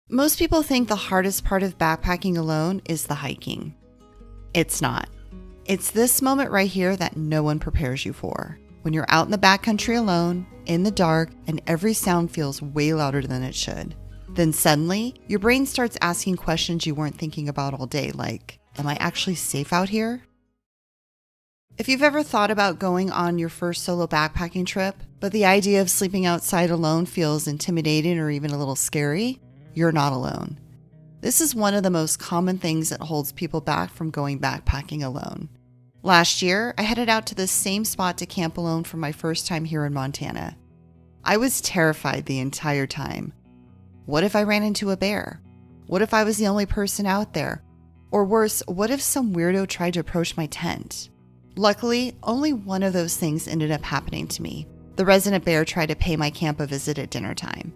Most people think the hardest part of backpacking alone is the hiking. It's not. It's this moment right here that no one prepares you for. When you're out in the backcountry alone, in the dark, and every sound feels way louder than it should. Then suddenly, your brain starts asking questions you weren't thinking about all day, like, am I actually safe out here? If you've ever thought about going on your first solo backpacking trip, but the idea of sleeping outside alone feels intimidating or even a little scary, you're not alone. This is one of the most common things that holds people back from going backpacking alone. Last year, I headed out to this same spot to camp alone for my first time here in Montana. I was terrified the entire time. What if I ran into a bear? What if I was the only person out there? Or worse, what if some weirdo tried to approach my tent? Luckily, only one of those things ended up happening to me. The resident bear tried to pay my camp a visit at dinner time.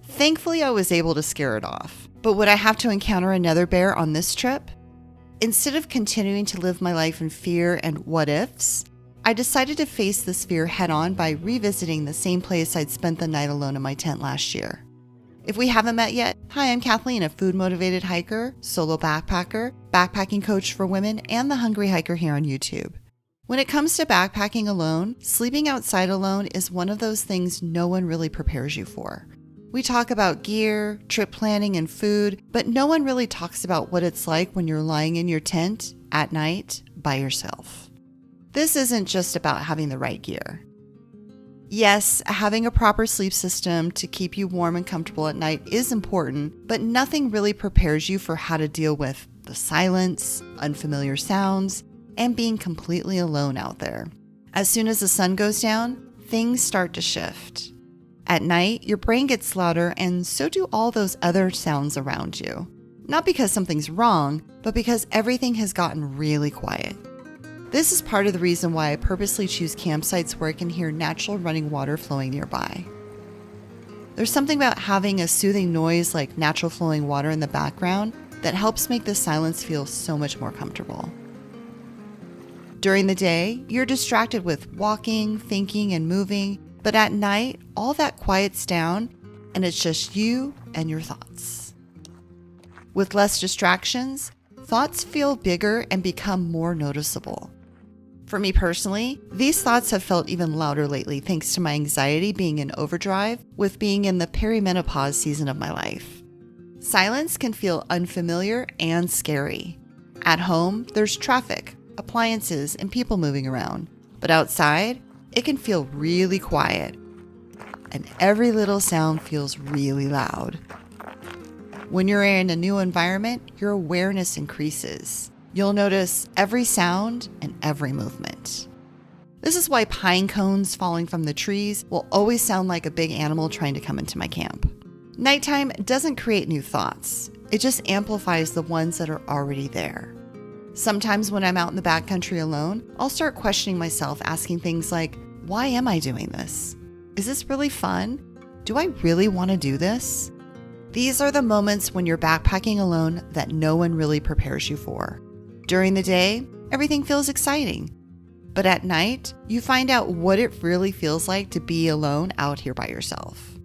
Thankfully, I was able to scare it off. But would I have to encounter another bear on this trip? Instead of continuing to live my life in fear and what ifs, I decided to face this fear head on by revisiting the same place I'd spent the night alone in my tent last year. If we haven't met yet, hi, I'm Kathleen, a food-motivated hiker, solo backpacker, backpacking coach for women, and the hungry hiker here on YouTube. When it comes to backpacking alone, sleeping outside alone is one of those things no one really prepares you for. We talk about gear, trip planning, and food, but no one really talks about what it's like when you're lying in your tent at night by yourself. This isn't just about having the right gear. Yes, having a proper sleep system to keep you warm and comfortable at night is important, but nothing really prepares you for how to deal with the silence, unfamiliar sounds, and being completely alone out there. As soon as the sun goes down, things start to shift. At night, your brain gets louder, and so do all those other sounds around you. Not because something's wrong, but because everything has gotten really quiet. This is part of the reason why I purposely choose campsites where I can hear natural running water flowing nearby. There's something about having a soothing noise like natural flowing water in the background that helps make the silence feel so much more comfortable. During the day, you're distracted with walking, thinking, and moving, but at night, all that quiets down and it's just you and your thoughts. With less distractions, thoughts feel bigger and become more noticeable. For me personally, these thoughts have felt even louder lately thanks to my anxiety being in overdrive with being in the perimenopause season of my life. Silence can feel unfamiliar and scary. At home, there's traffic, appliances, and people moving around, but outside, it can feel really quiet, and every little sound feels really loud. When you're in a new environment, your awareness increases. You'll notice every sound and every movement. This is why pine cones falling from the trees will always sound like a big animal trying to come into my camp. Nighttime doesn't create new thoughts. It just amplifies the ones that are already there. Sometimes when I'm out in the backcountry alone, I'll start questioning myself, asking things like, why am I doing this? Is this really fun? Do I really want to do this? These are the moments when you're backpacking alone that no one really prepares you for. During the day, everything feels exciting. But at night, you find out what it really feels like to be alone out here by yourself.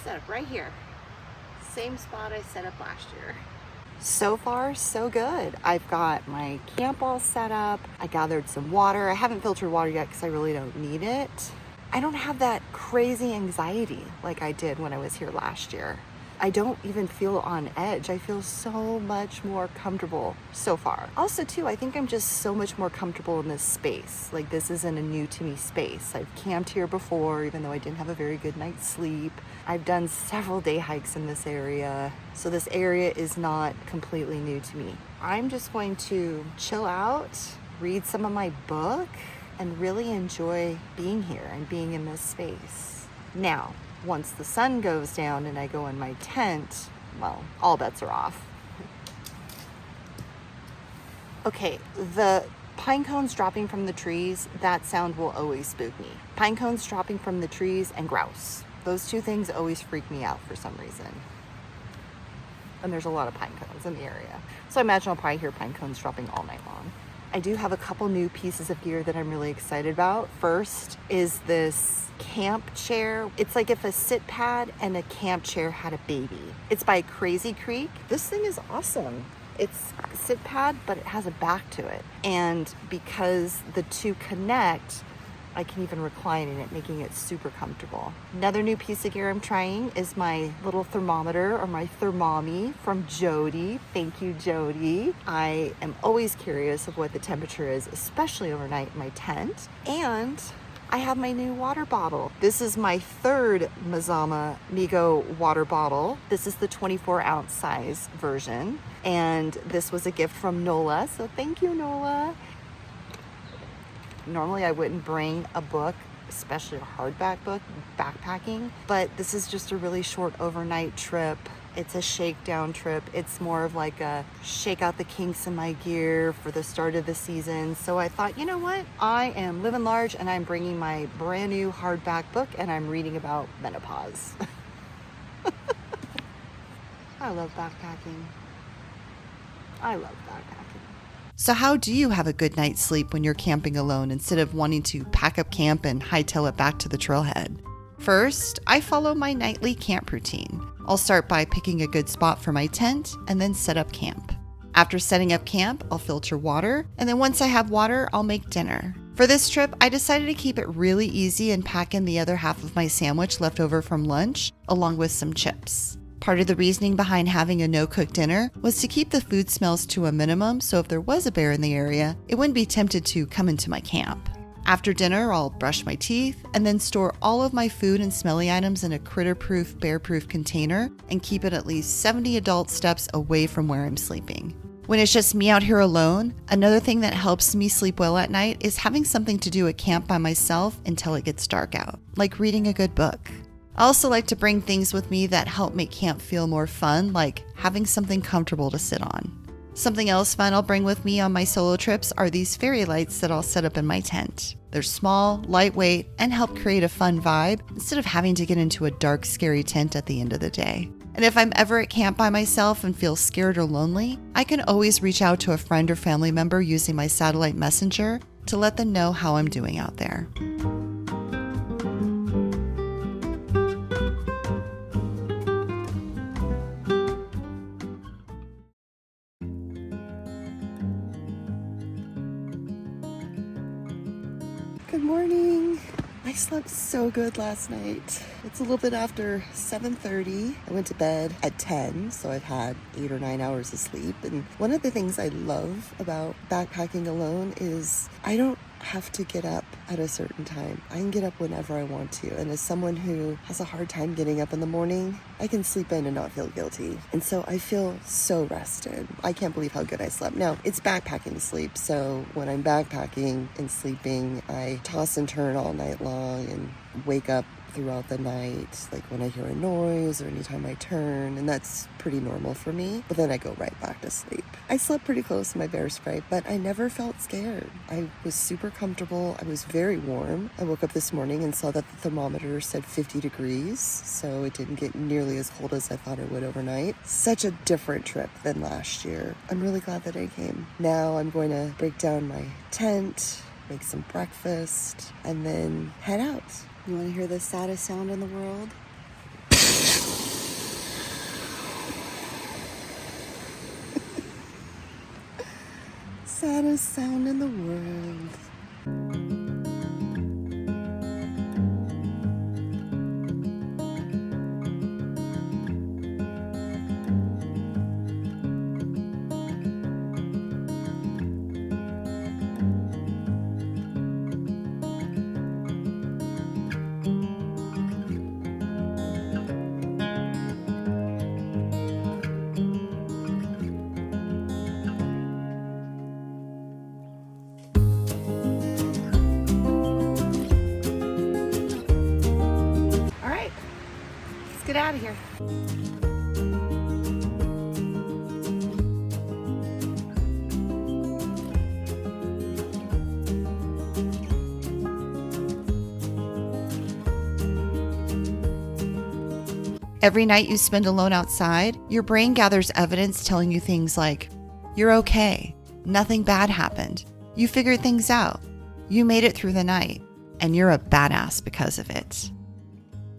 Set up right here. Same spot I set up last year. So far, so good. I've got my camp all set up. I gathered some water. I haven't filtered water yet because I really don't need it. I don't have that crazy anxiety like I did when I was here last year. I don't even feel on edge. I feel so much more comfortable so far. Also too, I think I'm just so much more comfortable in this space. Like this isn't a new to me space. I've camped here before, even though I didn't have a very good night's sleep. I've done several day hikes in this area. So this area is not completely new to me. I'm just going to chill out, read some of my book, and really enjoy being here and being in this space. Now, once the sun goes down and I go in my tent, well, all bets are off. Okay, the pine cones dropping from the trees, that sound will always spook me. Pine cones dropping from the trees and grouse. Those two things always freak me out for some reason. And there's a lot of pine cones in the area. So I imagine I'll probably hear pine cones dropping all night long. I do have a couple new pieces of gear that I'm really excited about. First is this camp chair. It's like if a sit pad and a camp chair had a baby. It's by Crazy Creek. This thing is awesome. It's a sit pad, but it has a back to it. And because the two connect, I can even recline in it, making it super comfortable. Another new piece of gear I'm trying is my little thermometer, or my thermomi from Jody. Thank you, Jody. I am always curious of what the temperature is, especially overnight in my tent. And I have my new water bottle. This is my third Mazama Migo water bottle. This is the 24-ounce size version. And this was a gift from Nola, so thank you, Nola. Normally I wouldn't bring a book, especially a hardback book, backpacking, but this is just a really short overnight trip. It's a shakedown trip. It's more of like a shake out the kinks in my gear for the start of the season. So I thought, you know what? I am living large and I'm bringing my brand new hardback book and I'm reading about menopause. I love backpacking. I love backpacking. So how do you have a good night's sleep when you're camping alone instead of wanting to pack up camp and hightail it back to the trailhead? First, I follow my nightly camp routine. I'll start by picking a good spot for my tent and then set up camp. After setting up camp, I'll filter water, and then once I have water, I'll make dinner. For this trip, I decided to keep it really easy and pack in the other half of my sandwich left over from lunch, along with some chips. Part of the reasoning behind having a no-cook dinner was to keep the food smells to a minimum, so if there was a bear in the area, it wouldn't be tempted to come into my camp. After dinner, I'll brush my teeth and then store all of my food and smelly items in a critter-proof, bear-proof container and keep it at least 70 adult steps away from where I'm sleeping. When it's just me out here alone, another thing that helps me sleep well at night is having something to do at camp by myself until it gets dark out, like reading a good book. I also like to bring things with me that help make camp feel more fun, like having something comfortable to sit on. Something else fun I'll bring with me on my solo trips are these fairy lights that I'll set up in my tent. They're small, lightweight, and help create a fun vibe instead of having to get into a dark, scary tent at the end of the day. And if I'm ever at camp by myself and feel scared or lonely, I can always reach out to a friend or family member using my satellite messenger to let them know how I'm doing out there. Good morning. I slept so good last night. It's a little bit after 7:30. I went to bed at 10, so I've had 8 or 9 hours of sleep. And one of the things I love about backpacking alone is I don't have to get up at a certain time. I can get up whenever I want to. And as someone who has a hard time getting up in the morning, I can sleep in and not feel guilty. And so I feel so rested. I can't believe how good I slept. Now, it's backpacking sleep. So when I'm backpacking and sleeping, I toss and turn all night long and wake up throughout the night, like when I hear a noise or anytime I turn, and that's pretty normal for me, but then I go right back to sleep. I slept pretty close to my bear spray, but I never felt scared. I was super comfortable. I was very warm. I woke up this morning and saw that the thermometer said 50 degrees, so it didn't get nearly as cold as I thought it would overnight. Such a different trip than last year. I'm really glad that I came. Now I'm going to break down my tent, make some breakfast, and then head out. You want to hear the saddest sound in the world? Saddest sound in the world. get out of here. Every night you spend alone outside, your brain gathers evidence telling you things like, you're okay, nothing bad happened, you figured things out, you made it through the night, and you're a badass because of it.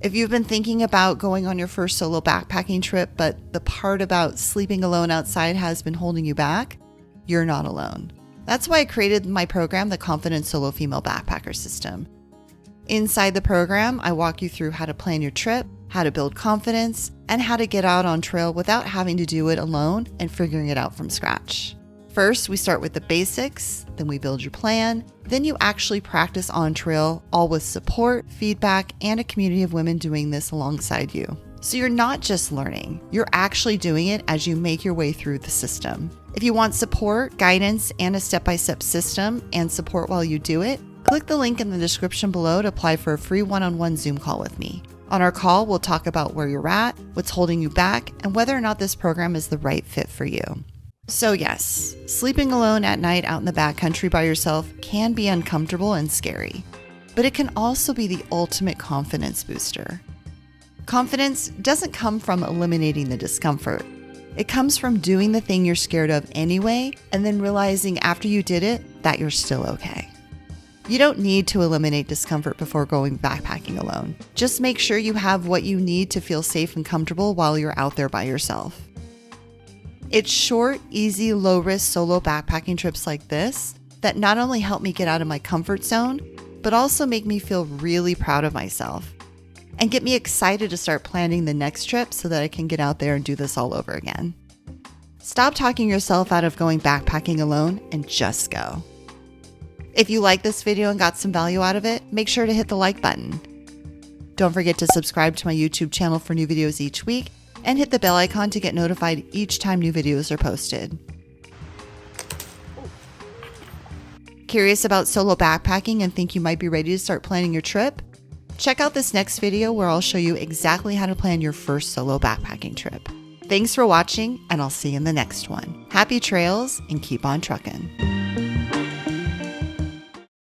If you've been thinking about going on your first solo backpacking trip, but the part about sleeping alone outside has been holding you back, you're not alone. That's why I created my program, the Confident Solo Female Backpacker System. Inside the program, I walk you through how to plan your trip, how to build confidence, and how to get out on trail without having to do it alone and figuring it out from scratch. First, we start with the basics, then we build your plan, then you actually practice on trail, all with support, feedback, and a community of women doing this alongside you. So you're not just learning, you're actually doing it as you make your way through the system. If you want support, guidance, and a step-by-step system and support while you do it, click the link in the description below to apply for a free one-on-one Zoom call with me. On our call, we'll talk about where you're at, what's holding you back, and whether or not this program is the right fit for you. So yes, sleeping alone at night out in the backcountry by yourself can be uncomfortable and scary, but it can also be the ultimate confidence booster. Confidence doesn't come from eliminating the discomfort. It comes from doing the thing you're scared of anyway, and then realizing after you did it that you're still okay. You don't need to eliminate discomfort before going backpacking alone. Just make sure you have what you need to feel safe and comfortable while you're out there by yourself. It's short, easy, low-risk solo backpacking trips like this that not only help me get out of my comfort zone, but also make me feel really proud of myself and get me excited to start planning the next trip so that I can get out there and do this all over again. Stop talking yourself out of going backpacking alone and just go. If you like this video and got some value out of it, make sure to hit the like button. Don't forget to subscribe to my YouTube channel for new videos each week and hit the bell icon to get notified each time new videos are posted. Curious about solo backpacking and think you might be ready to start planning your trip? Check out this next video where I'll show you exactly how to plan your first solo backpacking trip. Thanks for watching, and I'll see you in the next one. Happy trails and keep on trucking.